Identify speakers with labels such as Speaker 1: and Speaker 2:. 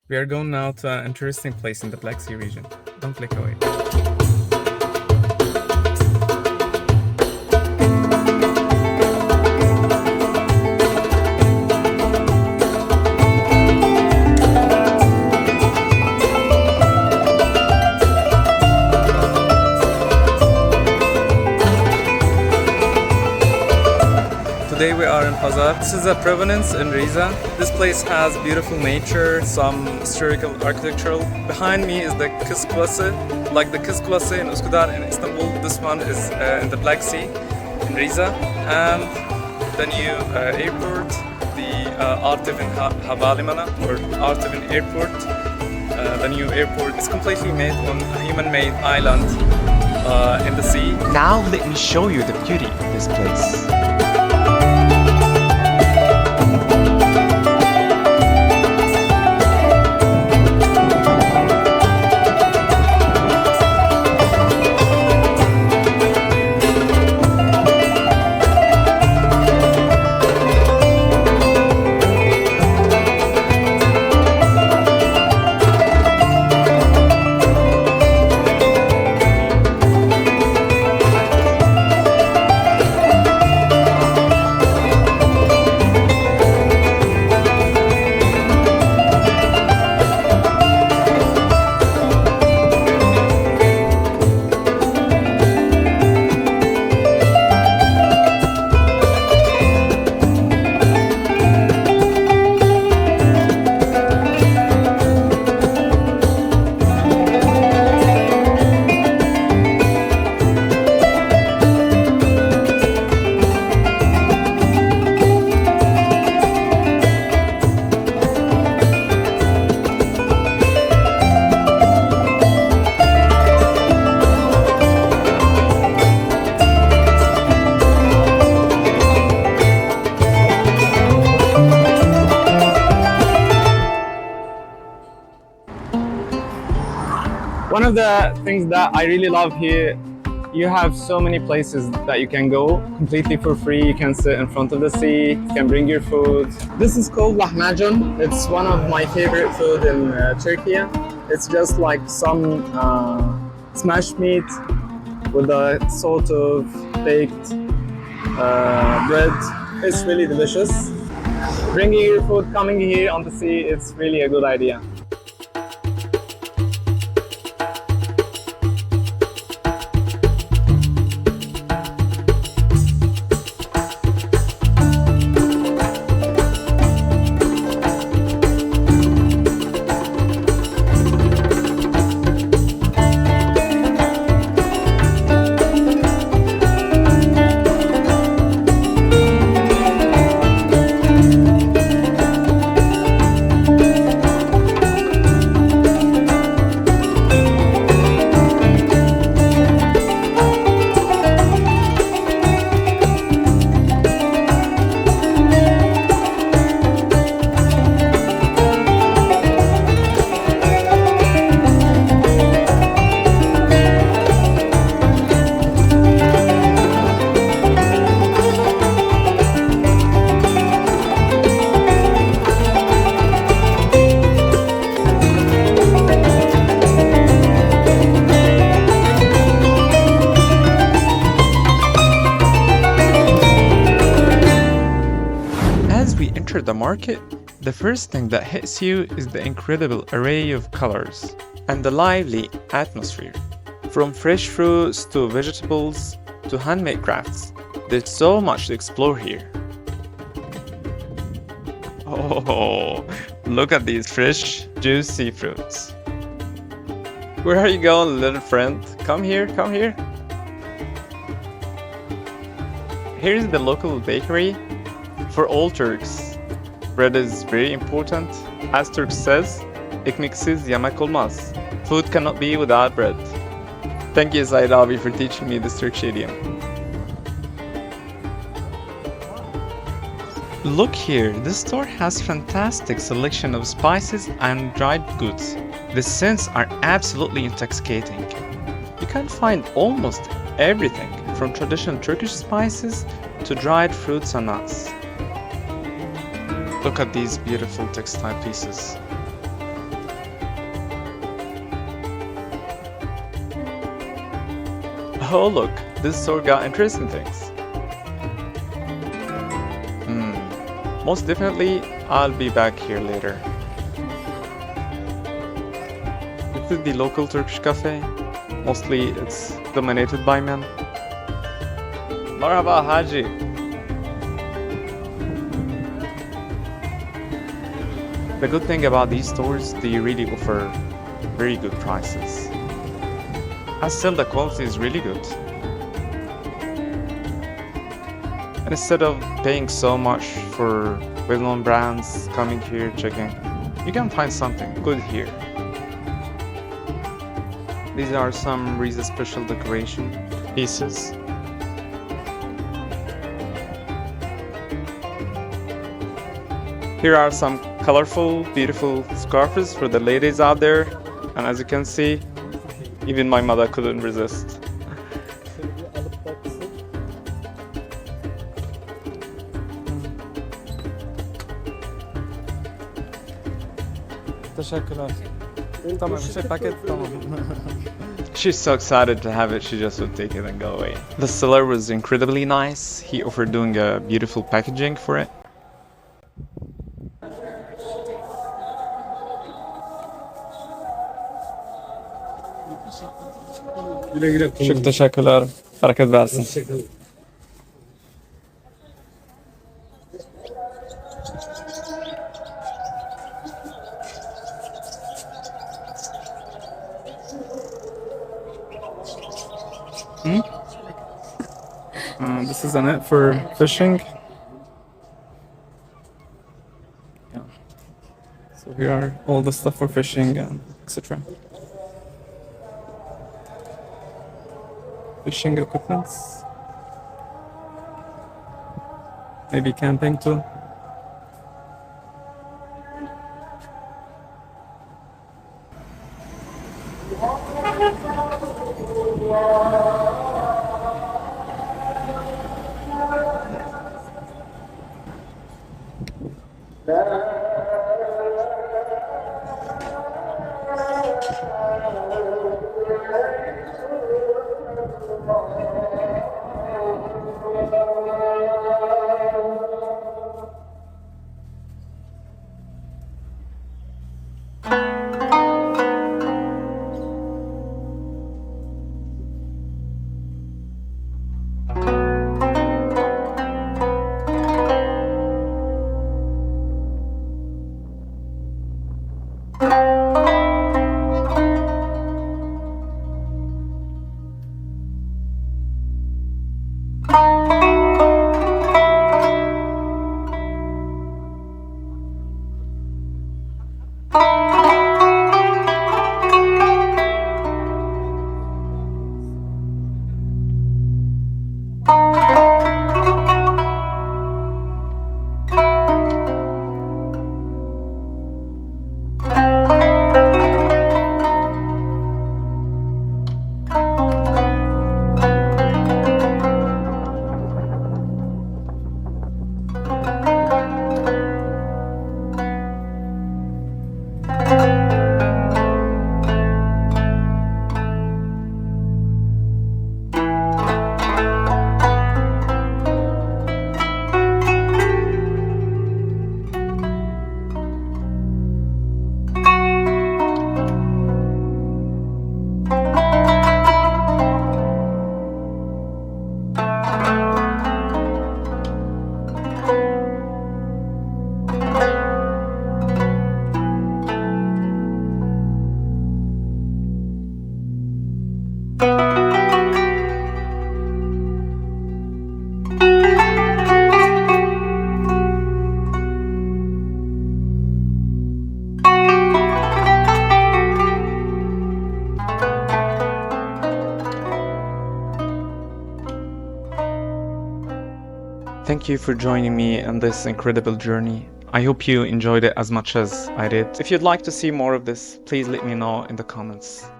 Speaker 1: We are going now to an interesting place in the Black Sea region. Don't click away. Today we are in Pazar. This is a provenance in Rize. This place has beautiful nature, some historical architectural. Behind me is the �ഖ𝐶, like the �ഖ𝐶 in Üsküdar in Istanbul. This one is in the Black Sea in Rize. And the new airport, the 𝐷𝐄𝐈𝐒 Havalimanı or 𝐷𝐄𝐈𝐒 Airport. The new airport is completely made on a human-made island in the sea.
Speaker 2: Now let me show you the beauty of this place.
Speaker 3: One of the things that I really love here, you have so many places that you can go completely for free. You can sit in front of the sea, you can bring your food. This is called lahmacun. It's one of my favorite food in Turkey. It's just like some smashed meat with a sort of baked bread. It's really delicious. Bringing your food, coming here on the sea, it's really a good idea.
Speaker 2: The market, the first thing that hits you is the incredible array of colors and the lively atmosphere. From fresh fruits to vegetables to handmade crafts, there's so much to explore here. Oh, look at these fresh, juicy fruits. Where are you going, little friend? Come here, come here. Here's the local bakery for all Turks. Bread is very important. As Turk says, ekmeksiz yemek olmaz. Food cannot be without bread. Thank you, Said abi, for teaching me this Turkish idiom. Look here, this store has fantastic selection of spices and dried goods. The scents are absolutely intoxicating. You can find almost everything from traditional Turkish spices to dried fruits and nuts. Look at these beautiful textile pieces. Oh look, this store got interesting things. Most definitely, I'll be back here later. This is the local Turkish cafe. Mostly it's dominated by men. Merhaba Haji. The good thing about these stores, they really offer very good prices. And still the quality is really good. And instead of paying so much for well-known brands coming here checking, you can find something good here. These are some Rize special decoration pieces. Here are some colorful, beautiful scarves for the ladies out there. And as you can see, even my mother couldn't resist.
Speaker 1: Teşekkürler. Tamam, paket tamam.
Speaker 2: She's so excited to have it, she just would take it and go away. The seller was incredibly nice. He offered doing a beautiful packaging for it.
Speaker 1: Çok teşekkürler. Hareket versin. This is a net for fishing. Yeah. So here are all the stuff for fishing and etc. Fishing equipments. Maybe camping too.
Speaker 2: Thank you for joining me on this incredible journey. I hope you enjoyed it as much as I did. If you'd like to see more of this, please let me know in the comments.